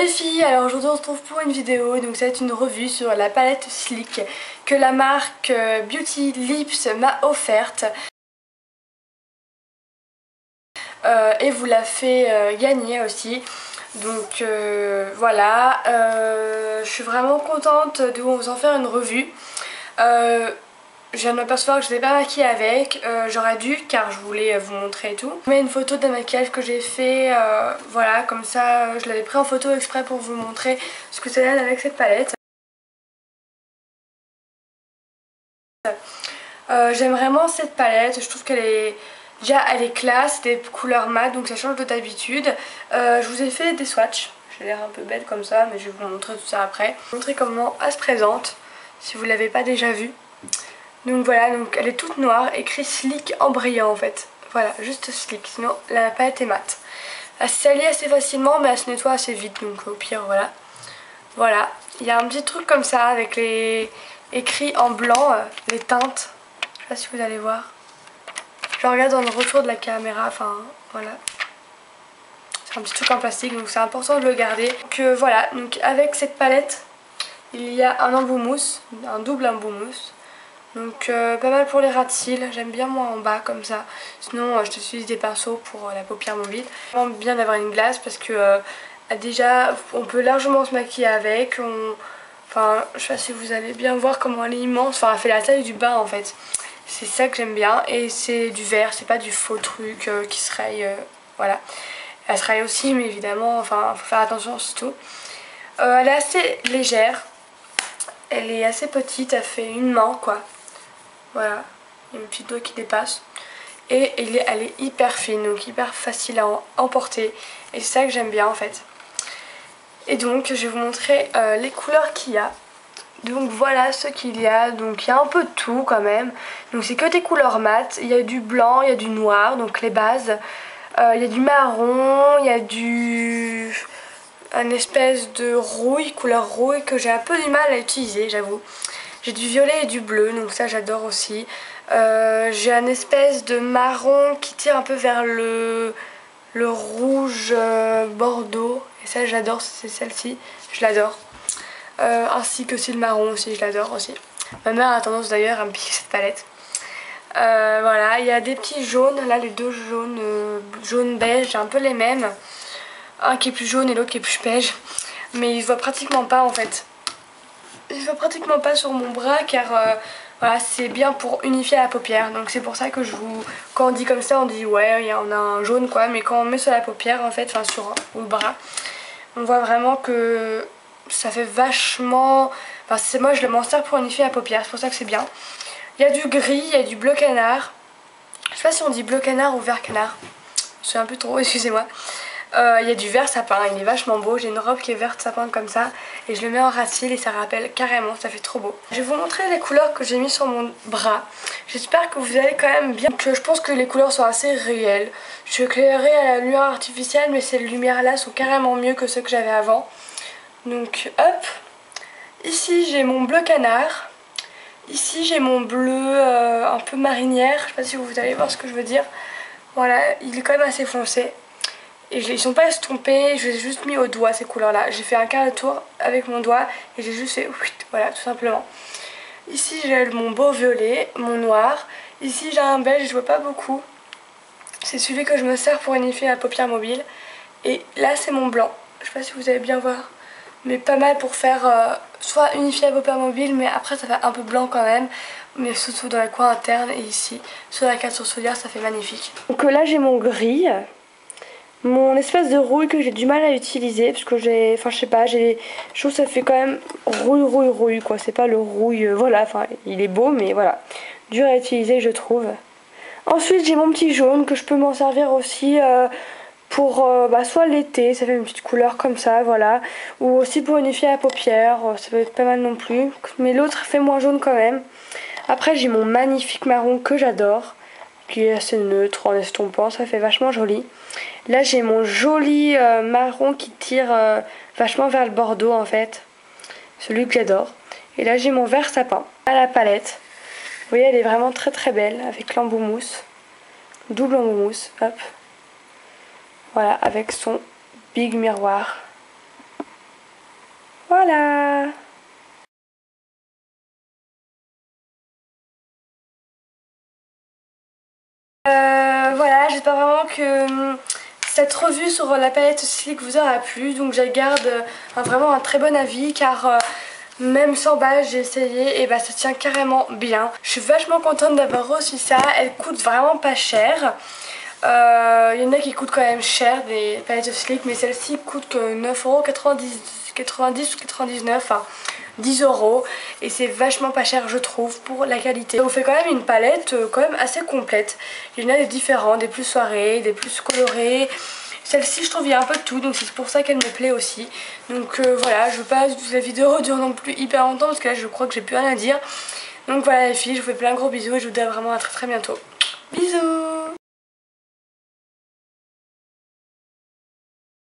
les filles, alors aujourd'hui on se retrouve pour une vidéo, donc ça va être une revue sur la palette Sleek que la marque Beauty Lips m'a offerte et vous l'a fait gagner aussi. Donc voilà, je suis vraiment contente de vous en faire une revue. Je viens de m'apercevoir que je n'étais pas maquillée avec, j'aurais dû car je voulais vous montrer et tout. Je mets une photo d'un maquillage que j'ai fait, voilà, comme ça je l'avais pris en photo exprès pour vous montrer ce que ça donne avec cette palette. J'aime vraiment cette palette, je trouve qu'elle est... Déjà elle est classe, des couleurs mat donc ça change de d'habitude. Je vous ai fait des swatchs, j'ai l'air un peu bête comme ça mais je vais vous montrer tout ça après. Je vais vous montrer comment elle se présente si vous ne l'avez pas déjà vue. Donc voilà, donc elle est toute noire, écrit Sleek en brillant en fait. Voilà, juste Sleek, sinon la palette est mate. Elle se salit assez facilement mais elle se nettoie assez vite donc au pire voilà. Voilà, il y a un petit truc comme ça avec les écrits en blanc, les teintes. Je sais pas si vous allez voir. Je regarde dans le retour de la caméra, enfin voilà. C'est un petit truc en plastique donc c'est important de le garder. Donc voilà, donc avec cette palette, il y a un embout mousse, un double embout mousse. Donc pas mal pour les ras de cils, j'aime bien moi en bas comme ça. Sinon je utilise des pinceaux pour la paupière mobile. C'est vraiment bien d'avoir une glace parce que déjà on peut largement se maquiller avec. Enfin je sais pas si vous allez bien voir comment elle est immense. Enfin elle fait la taille du bain en fait. C'est ça que j'aime bien et c'est du verre, c'est pas du faux truc qui se raye. Voilà. Elle se raye aussi mais évidemment enfin faut faire attention surtout. Elle est assez légère. Elle est assez petite, elle fait une main quoi. Voilà, il y a une petite doigt qui dépasse. Et elle est hyper fine, donc hyper facile à emporter. Et c'est ça que j'aime bien en fait. Et donc je vais vous montrer les couleurs qu'il y a. Donc voilà ce qu'il y a. Donc il y a un peu de tout quand même. Donc c'est que des couleurs mates. Il y a du blanc, il y a du noir, donc les bases. Il y a du marron, il y a un espèce de rouille, couleur rouille que j'ai un peu du mal à utiliser j'avoue. J'ai du violet et du bleu, donc ça j'adore aussi. J'ai un espèce de marron qui tire un peu vers le rouge bordeaux. Et ça j'adore, c'est celle-ci, je l'adore. Ainsi que aussi le marron aussi, je l'adore aussi. Ma mère a tendance d'ailleurs à me piquer cette palette. Voilà, il y a des petits jaunes, là les deux jaunes, jaune beige, j'ai un peu les mêmes. Un qui est plus jaune et l'autre qui est plus beige. Mais ils se voient pratiquement pas en fait. Je ne vois pratiquement pas sur mon bras car voilà, c'est bien pour unifier la paupière. Donc c'est pour ça que quand on dit comme ça on dit ouais on a un jaune quoi. Mais quand on met sur la paupière en fait, enfin sur le bras, on voit vraiment que ça fait vachement... Enfin moi je m'en sers pour unifier la paupière, c'est pour ça que c'est bien. Il y a du gris, il y a du bleu canard. Je sais pas si on dit bleu canard ou vert canard. Je sais un peu trop, excusez-moi. Il y a du vert sapin, il est vachement beau. J'ai une robe qui est verte sapin comme ça et je le mets en ras de cils et ça rappelle carrément, ça fait trop beau. Je vais vous montrer les couleurs que j'ai mis sur mon bras. J'espère que vous allez quand même bien. Donc, je pense que les couleurs sont assez réelles. Je suis éclairée à la lumière artificielle mais ces lumières là sont carrément mieux que ceux que j'avais avant. Donc hop, ici j'ai mon bleu canard. Ici j'ai mon bleu un peu marinière. Je sais pas si vous allez voir ce que je veux dire. Voilà, il est quand même assez foncé. Et ils sont pas estompés, je les ai juste mis au doigt ces couleurs là. J'ai fait un quart de tour avec mon doigt et j'ai juste fait voilà tout simplement. Ici j'ai mon beau violet, mon noir. Ici j'ai un beige, je vois pas beaucoup. C'est celui que je me sers pour unifier la paupière mobile. Et là c'est mon blanc. Je sais pas si vous allez bien voir. Mais pas mal pour faire soit unifier la paupière mobile mais après ça fait un peu blanc quand même. Mais surtout dans la coin interne et ici sur la carte sourcilière ça fait magnifique. Donc là j'ai mon gris. Mon espèce de rouille que j'ai du mal à utiliser parce que je sais pas, je trouve que ça fait quand même rouille quoi, c'est pas le rouille, voilà, enfin il est beau mais voilà, dur à utiliser je trouve. Ensuite j'ai mon petit jaune que je peux m'en servir aussi pour soit l'été, ça fait une petite couleur comme ça, voilà, ou aussi pour unifier la paupière, ça peut être pas mal non plus, mais l'autre fait moins jaune quand même. Après j'ai mon magnifique marron que j'adore, qui est assez neutre en estompant, ça fait vachement joli. Là j'ai mon joli marron qui tire vachement vers le bordeaux en fait, celui que j'adore. Et là j'ai mon vert sapin à la palette. Vous voyez elle est vraiment très très belle avec l'embout mousse, double embout mousse, hop. Voilà avec son big miroir. Voilà. Voilà, j'espère vraiment que cette revue sur la palette Sleek vous aura plu. Donc je garde vraiment un très bon avis car même sans base j'ai essayé et bah ça tient carrément bien. Je suis vachement contente d'avoir reçu ça, elle coûte vraiment pas cher. Il y en a qui coûtent quand même cher des palettes Sleek, mais celle-ci coûte que 9,90 ou 99, enfin 10 euros, et c'est vachement pas cher je trouve pour la qualité. Ça vous fait quand même une palette quand même assez complète. Il y en a des différents, des plus soirées, des plus colorées. Celle-ci je trouve il y a un peu de tout, donc c'est pour ça qu'elle me plaît aussi. Donc voilà, je veux pas que la vidéo dure non plus hyper longtemps parce que là je crois que j'ai plus rien à dire. Donc voilà les filles, je vous fais plein de gros bisous et je vous dis à vraiment à très très bientôt. Bisous.